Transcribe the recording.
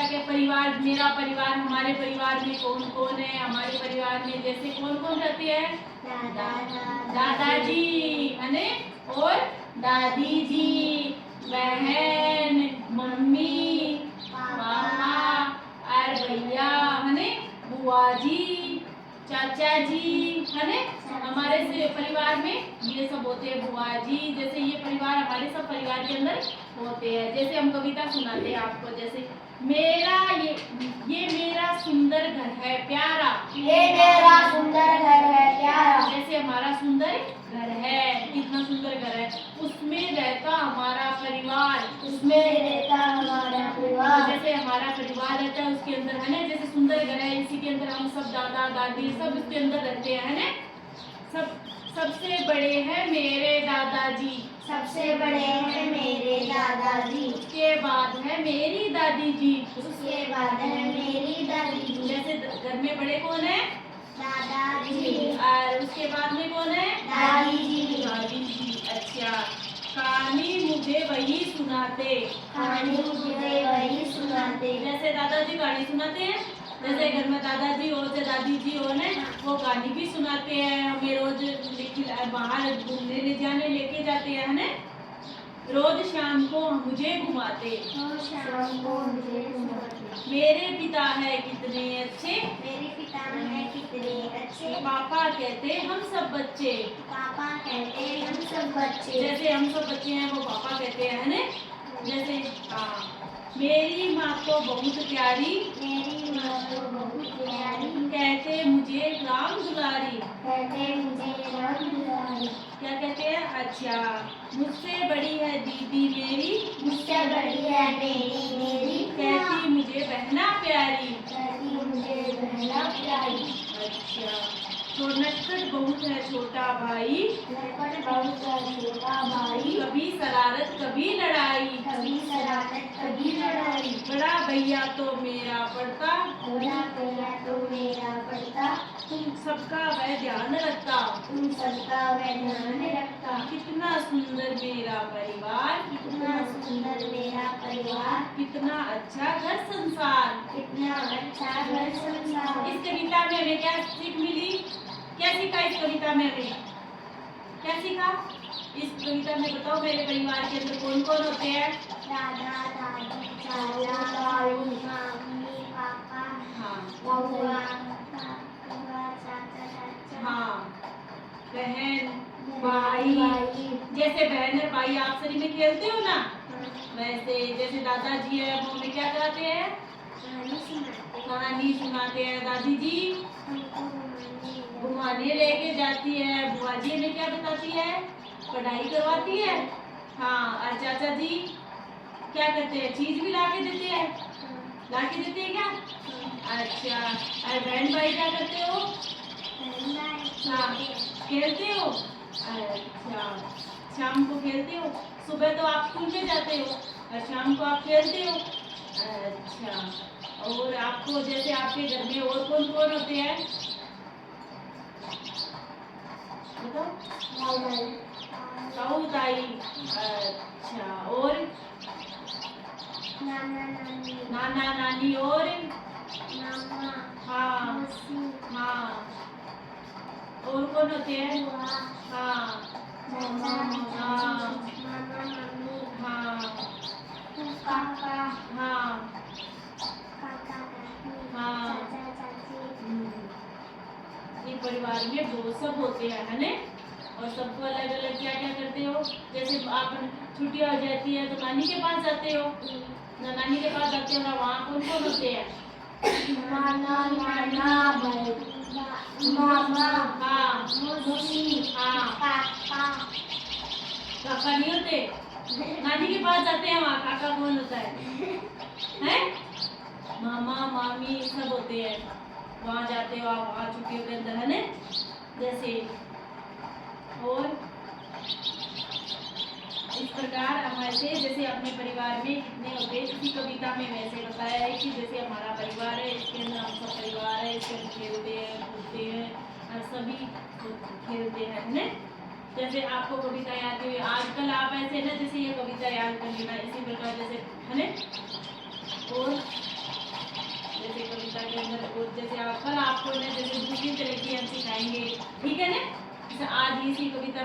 क्या परिवार, मेरा परिवार, हमारे परिवार में कौन कौन है। हमारे परिवार में जैसे कौन कौन रहते हैं, दादाजी है ने, और दादी जी, बहन, मम्मी, पापा और भैया है ने, बुआ जी, चाचा जी है ने। हमारे से परिवार में ये सब होते हैं, बुआ जी, जैसे ये परिवार हमारे सब परिवार के अंदर होते हैं। जैसे हम कविता सुनाते हैं आपको, जैसे मेरा ये मेरा सुंदर घर है प्यारा, ये मेरा सुंदर घर है प्यारा। जैसे हमारा सुंदर घर है, कितना सुंदर घर है, उसमें रहता हमारा परिवार, उसमें रहता हमारा परिवार। जैसे हमारा परिवार रहता है उसके अंदर है ना, जैसे सुंदर घर है, इसी के अंदर हम सब दादा दादी सब इसके अंदर रहते हैं है ना। सबसे बड़े हैं मेरे दादाजी, सबसे बड़े हैं मेरे दादाजी। उसके बाद है मेरी दादी जी, उसके बाद है मेरी दादी जी। जैसे घर में बड़े कौन है, दादाजी, और उसके बाद में कौन है, दादी जी। दादी जी। अच्छा, कहानी मुझे वही सुनाते, कहानी मुझे वही सुनाते। जैसे दादाजी कहानी सुनाते हैं, जैसे घर में दादाजी हो चाहे दादी जी हो ने, वो कहानी भी सुनाते हैं हमें, रोज बाहर घूमने ले जाने लेके जाते हैं ने, रोज शाम को मुझे घुमाते, शाम को मुझे घुमाते। मेरे पिता है कितने अच्छे, मेरे पिता है कितने अच्छे। पापा कहते हम सब बच्चे, पापा कहते हम सब बच्चे। जैसे हम सब बच्चे हैं वो पापा कहते हैं ने। जैसे हाँ, मेरी माँ तो बहुत प्यारी, मेरी माँ तो बहुत प्यारी, कहते मुझे राम दुलारी, कहते मुझे राम दुलारी। क्या कहते हैं, अच्छा, मुझसे बड़ी है दीदी मेरी, मुझसे बड़ी है मेरी, कहती मुझे बहना प्यारी, कहती मुझे बहना प्यारी। अच्छा, तो नटखट बहुत है छोटा भाई, नटखट बहुत है छोटा भाई, कभी शरारत कभी लड़ाई, कभी शरारत कभी लड़ाई। बड़ा भैया तो मेरा पड़ता, बड़ा भैया तो मेरा पड़ता, तुम सबका वह ध्यान रखता, तुम सबका वह ध्यान रखता। कितना सुंदर मेरा परिवार, कितना सुंदर मेरा परिवार, कितना अच्छा घर संसार। कितना अच्छा घर संसार। इस कविता में हमें क्या सीख मिली, क्या सीखा इस कविता में हमें, क्या सीखा इस कविता में, बताओ। मेरे परिवार के अंदर कौन कौन होते हैं, दादा दादी, चाचा ताऊ, मम्मी पापा, हाँ, बुआ चाचा चाचा, हाँ, बहन भाई, जैसे बहन और भाई आपसरी में खेलते हो ना, वैसे जैसे दादाजी है वो हमें क्या कराते हैं, कहानी सुनाते हैं, दादी जी घुमाने लेके जाती है, बुआ जी ने क्या बताती है, पढ़ाई करवाती है, हाँ, और चाचा जी क्या करते हैं, चीज भी ला के देते हैं, ला के देते हैं क्या, अच्छा, और बहन भाई क्या करते हो, हाँ, खेलते हो, अच्छा, शाम को खेलते हो, सुबह तो आप स्कूल में जाते हो और शाम को आप खेलते हो, अच्छा, और आपको जैसे आपके घर में और कौन कौन होते हैं, बताओ, ताऊ ताई, अच्छा, और नाना नानी, और मामा, हाँ, मौसी, हाँ, और कौन होते हैं, हाँ, चाचा, हाँ, मामा मम्मी, हाँ, पापा, हाँ, काका काकी, हाँ, चाचा चाची। ये परिवार में वो सब होते हैं है ने, और सबको अलग अलग क्या क्या करते हो, जैसे आप छुट्टियां हो जाती है तो नानी के पास जाते हो, नानी के पास जाते हो ना, वहाँ कौन कौन होते हैं, नाना नाना मामा, हाँ, मौसी, हाँ, पापा। काका नहीं होते, नानी के पास जाते हैं वहाँ काका कौन होता है, मामा मामी सब होते हैं, वहाँ जाते हो आप, वहाँ छुट्टियों के अंदर है ना, जैसे, और इस प्रकार हमारे से जैसे अपने परिवार में कितने होते हैं, इसी कविता में वैसे बताया है कि जैसे हमारा परिवार है, इसके अंदर हम सब परिवार है, इसके हम खेलते हैं कूदते हैं और सभी खेलते हैं ने। जैसे आपको कविता याद हुई आजकल, आप ऐसे ना जैसे ये कविता याद कर लेना इसी प्रकार जैसे है ना। और अंदर जैसे कल आपको ना जैसे दूसरी तरह की हम सिखाएंगे, ठीक है ना। जैसे आज इसी कविता